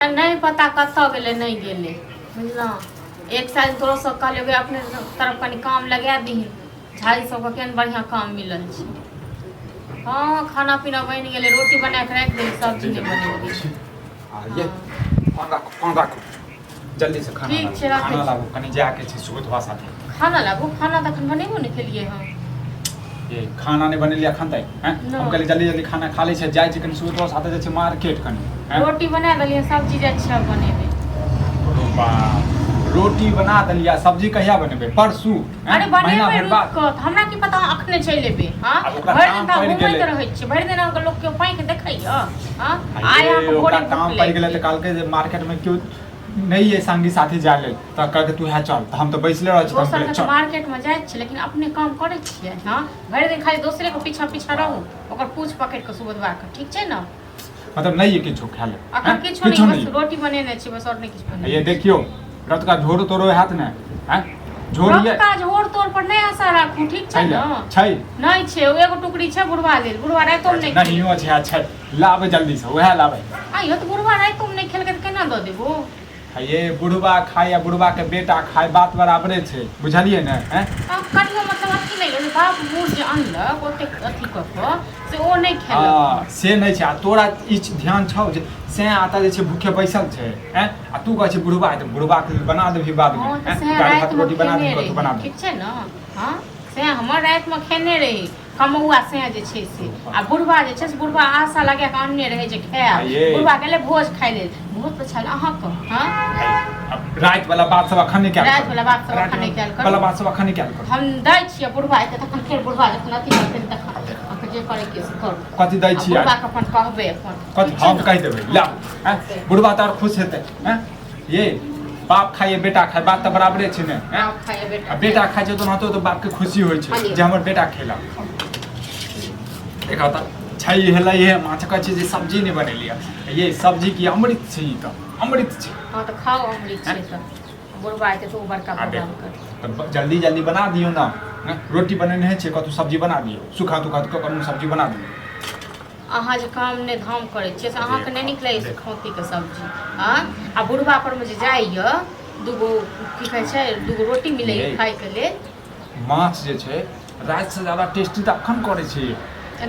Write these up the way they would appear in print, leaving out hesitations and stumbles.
नहीं पता कत्ता गेले नहीं गेले बुझल। एक साल तोरो सब कहलियो अपने तरफ कनी काम लगा दी झाड़ी सबके केहन बढ़िया काम मिलल छै। हाँ खाना पीना बन गेले रोटी बना के रख दे सब्जी नहीं बनेगी। ये फोन राखो जल्दी से खाना ठीक छै खाना लाबो कनी जाके छै सुबह साथे खाना लागो खाना तखन बनेबो नहीं खेलिए हम ये खाना नहीं बनेलिया खनतै हैं हम कहली जल्दी जल्दी खाना खा लै छै जाय छै कनी सुबह साथे जाइ छै मार्केट कनी रोटी बना देलिए सब चीज अच्छा बनेबे। रोटी बना देलिया सब्जी कहिया बनेबे परसू अरे बनेबे रुक हमरा की पता अखने चलि एबे। हां भरि दिन त घुमैत रहै छै भरि दिन अहाँ लोग के पाई के देखैया। हां आया भोरे काम पड़ गेले त काल के मार्केट में क्यों नहीं ये संगी साथी जा ले त कह के तू है चल त हम तो बैसले रह छी हम चल मार्केट में जाय छी लेकिन अपने काम करे छियै। हां भरि दिन खाली दूसरे के पीछा पीछा रहू ओकर पूछ पकड़ के सुबह दबा के ठीक छै ना मतलब नहीं है किछो खा ले अखन किछो नहीं बस रोटी बनेने छी बस और नहीं किछ बने। ये देखियो रत का झोर तोरो हाथ ने हैं झोर ये का झोर तोर पर नहीं आशा राखू ठीक छै ना छै नहीं छै एगो टुकड़ी छै बुढ़वा लेल बुढ़वा रातो में नहीं नहीं हो छै लाबे जल्दी से ओहे लाबे आइयो तो बुढ़वा रातो में नहीं खेल के केना द देबो। ये बुढ़वा खाए या बुढ़वा के बेटा खाए बात बराबरे छै बुझलिए ने हैं अब कनियो मतलब अथी नहीं बाप बूढ़ जे अनलक ओते अथी क के से ओ नहीं खेलक। हां से नहीं छै तोरा ई ध्यान छौ जे से आता जे छै भूखे बैसल छै हैं आ तू कहै छै बुढ़वा त बुढ़वा के बना देबी बाद में हैं दाल भात रोटी बना दे तो बना दे ठीक छै ना। हां से हमर रात में खेने रही कमौआ से जे छै से आ बुढ़वा जे छै से बुढ़वा आशा लगा के अन्ने रहे जे खाय बुढ़वा गेले भोज खाय ले भोज तो छल अहाँ के। हां रात वाला बात सब अखन नहीं क्या रात वाला बात सब अखन नहीं क्या कर वाला बात सब अखन नहीं क्या कर हम दै छियै बुढ़वा के तखन फेर बुढ़वा जखन अथी करतै तखन जे करे के से कर कथि दै छियै बुढ़वा के अपन कहबे अपन कथि हम कह देबै ला हैं बुढ़वा त खुश हेतै हैं ये बाप खाए बेटा खाए बात त बराबरे छै ने हैं बाप खाए बेटा बेटा खाए छै तो न तो बाप के खुशी होय छै जे हमर बेटा खेला देखा त छै हेला ये माछ का छै जे सब्जी नहीं बनेलिया ये सब्जी की अमृत छै ई त अमृत छै। हां तो खाओ अमृत छै त बुढ़वा आते तो बड़का प्रोग्राम कर जल्दी जल्दी बना दियो ना रोटी बनेने है छै कतु सब्जी बना दियो सुखा तुखा के कोनो सब्जी बना दियो। अहाँ जे काम ने धाम करे छियै से अहाँ के नहीं निकले से खोती के सब्जी। हां आ बुढ़वा पर में जे जाइयो दुगो की कहै छै दुगो रोटी मिले खाए के ले माछ जे छै रात से ज्यादा टेस्टी त अखन करे छै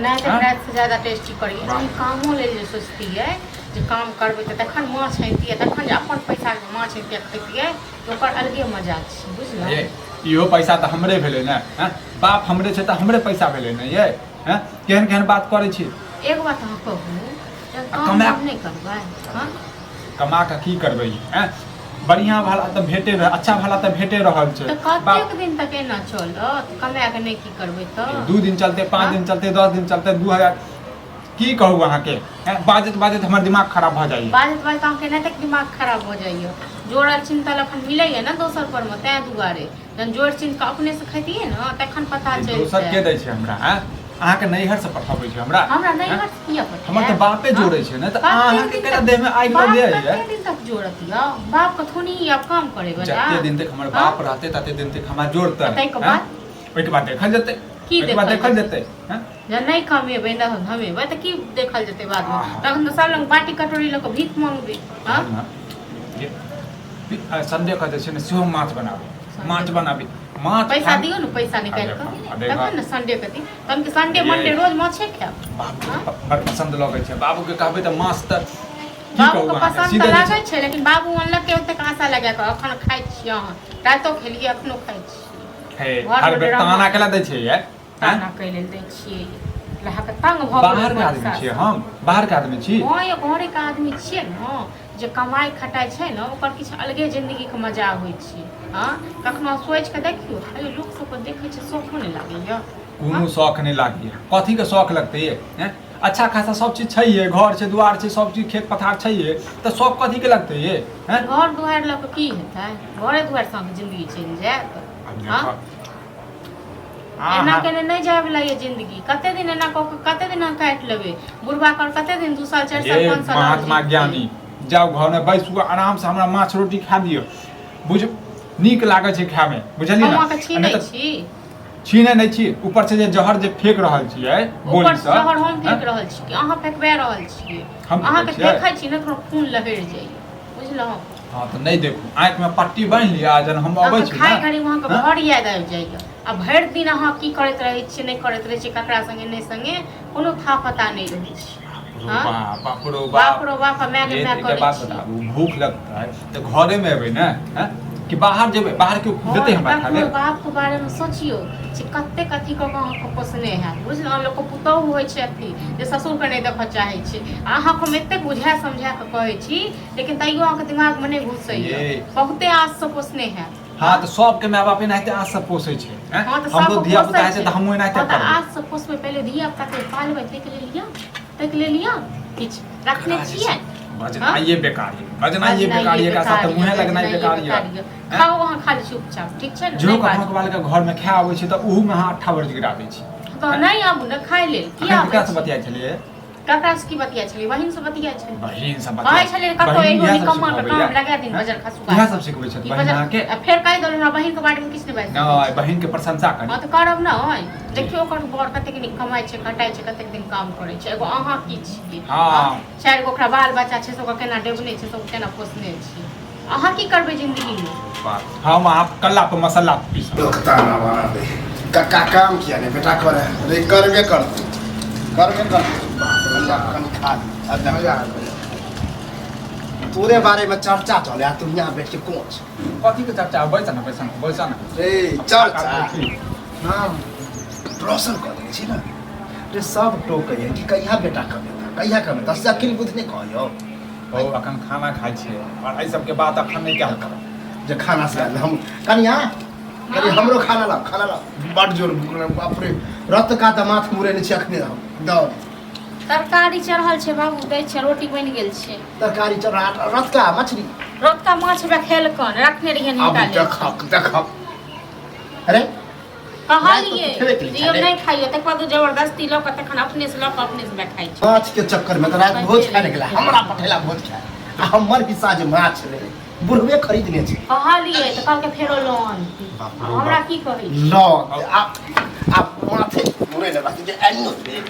नहीं तो रात से ज्यादा टेस्टी करिए हम कामो ले जे सोचती है जे काम करबे त तखन माछ हेतिए तखन जे अपन पैसा के माछ हेतिए खैतिए तो ओकर अलगे मजा छै बुझलिए। इहो पैसा त हमरे भेलै ने हैं बाप हमरे छै त हमरे पैसा भेलै ने ये हैं केहन केहन बात करे छी। एक बात अहाँ कहू काम नहीं करबै हां कमा के की करबै हैं बढ़िया भला त भेटे अच्छा भला त भेटे रहल छै त कतेक दिन तक एना चलत कमा के नहीं की करबै त 2 दिन चलते 5 दिन चलते 10 दिन चलते 2000 की कहू अहाँ के बाजत बाजत हमर दिमाग खराब भ जाइए बाजत बाजत अहाँ के नहीं तक दिमाग खराब हो जाइए जोड़ल चिंता लखन मिलैए ना दोसर पर में तै दुआरे जन जोड़ चिन्ह के अपने से खैतिए ना तखन पता चल दोसर के दै छै हमरा हैं अहाँ के नैहर से पठाबै छै हमरा नैहर से किया पठाबै हमर त बापे जोड़ै छै ने त अहाँ के केना देह में आगि लग जाइए कते दिन तक जोड़तिया बाप के थोनी अब काम करे बजा जते दिन तक हमर बाप रहते तते दिन तक हमरा जोड़तै तै के बाद ओइ के बाद देखल जेतै की देखल जेतै हैं जब नहीं कमेबै न हमेबै त की देखल जेतै बाद में तखन तो सब लोग बाटी कटोरी ल के भीख मांगबे। हां संडे का छै ने सेहो माछ बनाबी माछ पैसा दियो न पैसा निकाल के तखन न संडे के दिन तम के संडे मंडे रोज माछे खाब बाबू बड़ पसंद लगे छै बाबू के कहबै त माछ त बाबू के पसंद त लागे छै लेकिन बाबू अनलक के ओते आशा लगा के अखन खाइ छी अहाँ रातो खेलिए अखनो खाइ छी हे हर बेर ताना केला दै छै ये ताना कैले दै छियै लहा के तंग भ बाहर के आदमी छियै हम बाहर के आदमी छी हां ये घरे के आदमी छियै न जे कमाई खटाई छै न ओकर किछ अलगे जिंदगी के मजा होय छै। हां कखनो सोच के देखियो खाली लोग सब के देखे छै शौक नहीं लागैया कोनो शौक नहीं लागैया कथी के शौक लगतै ये हैं अच्छा खासा सब चीज छै ये घर छै दुआर छै सब चीज खेत पथार छै ये त शौक कथी के लगतै ये हैं घर दुआर ल के की हेतै घरे दुआर संग जिंदगी चल जायत। हां एना के नहीं जाय वाला ये जिंदगी कते दिन एना कते दिन काट लेबे बुढ़वा कर कते दिन 2 साल 4 साल 5 साल महात्मा ज्ञानी जाओ घर में बैसू आराम से हमरा माछ रोटी खा दियो बुझ नीक लागे छै खाय में बुझलिए ना हम छीनै छी छीने नहीं छी ऊपर से जे जहर जे फेंक रहल छियै ऊपर जहर हम फेंक रहल छी कि अहाँ फेंकबे रहल छी अहाँ के देखै छी न थोड़ा खून लहर जाइए बुझलहुँ। हाँ तो नहीं देखू आँख में पट्टी बांध लिया जन हम अबै छी खाए घड़ी वहाँके घर याद आबि जाइए। आ भरि दिन अहाँ की करैत रहै छियै नहीं करैत रहै छियै ककरा संगे नहीं संगे कोनो था पता नहीं रहै छै। बाप रो बाप रो बाप माय के माय करै बात छी। बताबू भूख लगता है तो घरे में एबै ना हैं कि बाहर जेबै बाहर क्यों देते हमरा खाले। बाप के बारे में सोचियो जे कते कथी क अहाँके पोसने हैत बुझलहुँ। लोक के पुतौह होइ छै अथी जे ससुर के नहीं देखऽ चाहै छै। अहाँके हम एतेक बुझा समझा के कहै छी लेकिन तैयो अहाँके दिमाग में नहीं घुसैया। बहुते आस से पोसने हैत। हाँ तो सबके माय बाप एनाहिते आस से पोसै छै हैं। हाँ, तो हमरो सबके धिया पुता पोसै है छै। तो हमहू एनाहिते हाँ, तो करबै। आज से पोसबै पहले धिया पुता के पालबै तैके ले लिया किछ रखने छियै। बजना ये बेकार है बजना ये बेकार है का साथ मुंहे लगना ये बेकार है। खाओ वहाँ खाली चुपचाप ठीक छै। जो कहाँ के बाल के घर में खाए आबै छै त ओहू में अहाँ 8 वर्ष गिरा दै छी। तो नहीं आबू न खाइ लेल किया आबै केकरा से बतियाइ छलिए। ककरा से की बतियाइ छलिए बहिन से बतियाइ छलिए। बहिन से कहै बतियाइ छलिए कतौ एगो निकम्मा के काम लगा दिन बजर खसुआ। इएह सब सिखबै छथि बहिन अहाँ के। फेर कहि देलहुँ हमरा बहिन के बारे में किछ नहीं बाजि नहीं बहिन के प्रशंसा करी। हाँ तो करब न देखियो ओकर बर कतेक नीक कमाइ छै खटाइ छै कतेक दिन काम करै छै। एगो अहाँ की छियै। हाँ 4 गो ओकरा बाल बच्चा छै सब केना डेबने छै सब केना पोसने छी। अहाँ की करबै जिंदगी में। हम आप कल्ला पे मसाला पीस ताना बना दे का काम किया नहीं बेटा करे रे करबे कर अल्लाह कन खा अल्लाह पूरे बारे में चर्चा चले तू यहाँ बैठ के कोच कथी के चर्चा बैसा ना रे चर्चा हां रोशन कर दे छी ना रे सब टोकै है कि कहिया बेटा कहिया कमे 10 अकिल बुझ नहीं कहयो ओ अखन खाना खाइ छै और एहि सब के बात अखन नहीं क्या करब। जे खाना से हम कनिया कनी हमरो खाना ला बड़ जोर भूख लग बाप रे रत का त माथ मुरे नहीं अखने हम दो तरकारी चढ़ल छै बाबू दै छै रोटी बनि गेल छै। तरकारी चढ़ा रत का मछली रोतका माछ खेलकन रखने रहिए अब निकाल देख अरे कहलिए जियो नहीं खाइयो तक बाद जबरदस्ती ल क तखन अपने से खाइ छै। माछ के चक्कर में तो रात भोज खाए गेला हमरा पठेला भोज खाए आ हमर हिस्सा जे माछ रे बुढ़वे खरीदने छै। कहलिए त कल के फेरो लोन हमरा की कहै छी लो आप माथे मुरे ने बाकी जे एनियो दे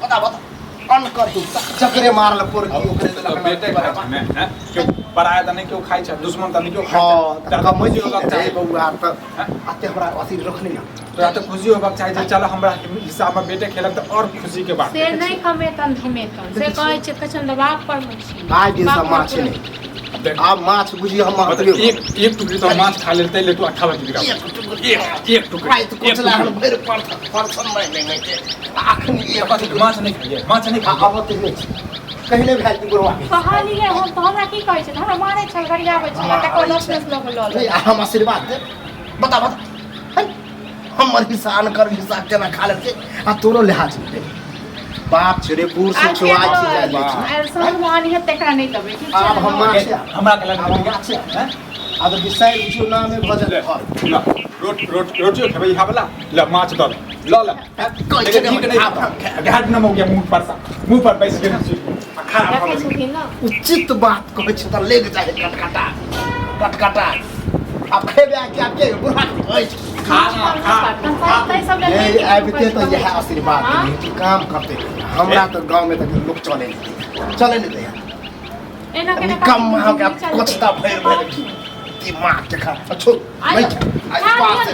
बता अन कर तू चक्करे मारल पोर की ओकरे तो बेटे खाइ छै ने हैं क्यों पराया त नहीं क्यों खाइ छै दुश्मन त नहीं क्यों खाइ हां छै। त कमई जो लगता है बउआ त अते हमरा अथी रखनी ना तो तो खुशी होबाक चाही जे चल हमरा हिसाब में बेटे खेलक त और खुशी के बात से नहीं कमेतन धमेतन से कहै छै कचन दबाव पर में छी आइ दिन से माछ नहीं आप माछ बुझी हम मतलब एक टुकड़ी तो माछ खा लेते ले तू 18 बजे गिरा एक टुकड़ी भाई तो कोचला हम भर परसन नहीं के आखन ये कथी माछ नहीं खाइए माछ नहीं खाइए आवत नहीं कहले भाई की गुरवा कहलिए हम तो हमरा की कहै छै हमरा मारे छल गरियाबै छै तको लक्ष्मण लोग ल नहीं हम आशीर्वाद दे बता हमर हिसान कर हिसाब केना खा लेते आ तोरो लिहाज दे बाप छरे बूढ़ से छुआ छी सब मान है तकरा नहीं लबे ठीक छै अब हम माछ हमरा के लगा माछ हैं अब डिसाइड जो नाम में भजन ल रोटी खेबै इहा वाला ल माछ दल ल ठीक नहीं घाट न हो गया मुंह पर बैस के खाना रखै छथिन न उचित बात कहै छ त लेग जाए कटकटा अब खेबे क्या के बुढ़ा होय खाना ये आबिते तो यह आशीर्वाद है कि काम करते हमरा तो गांव में तक लोग चले नहीं दे एना के कम वहां का कोचता भर की मां के खा छोड़ नहीं आज पास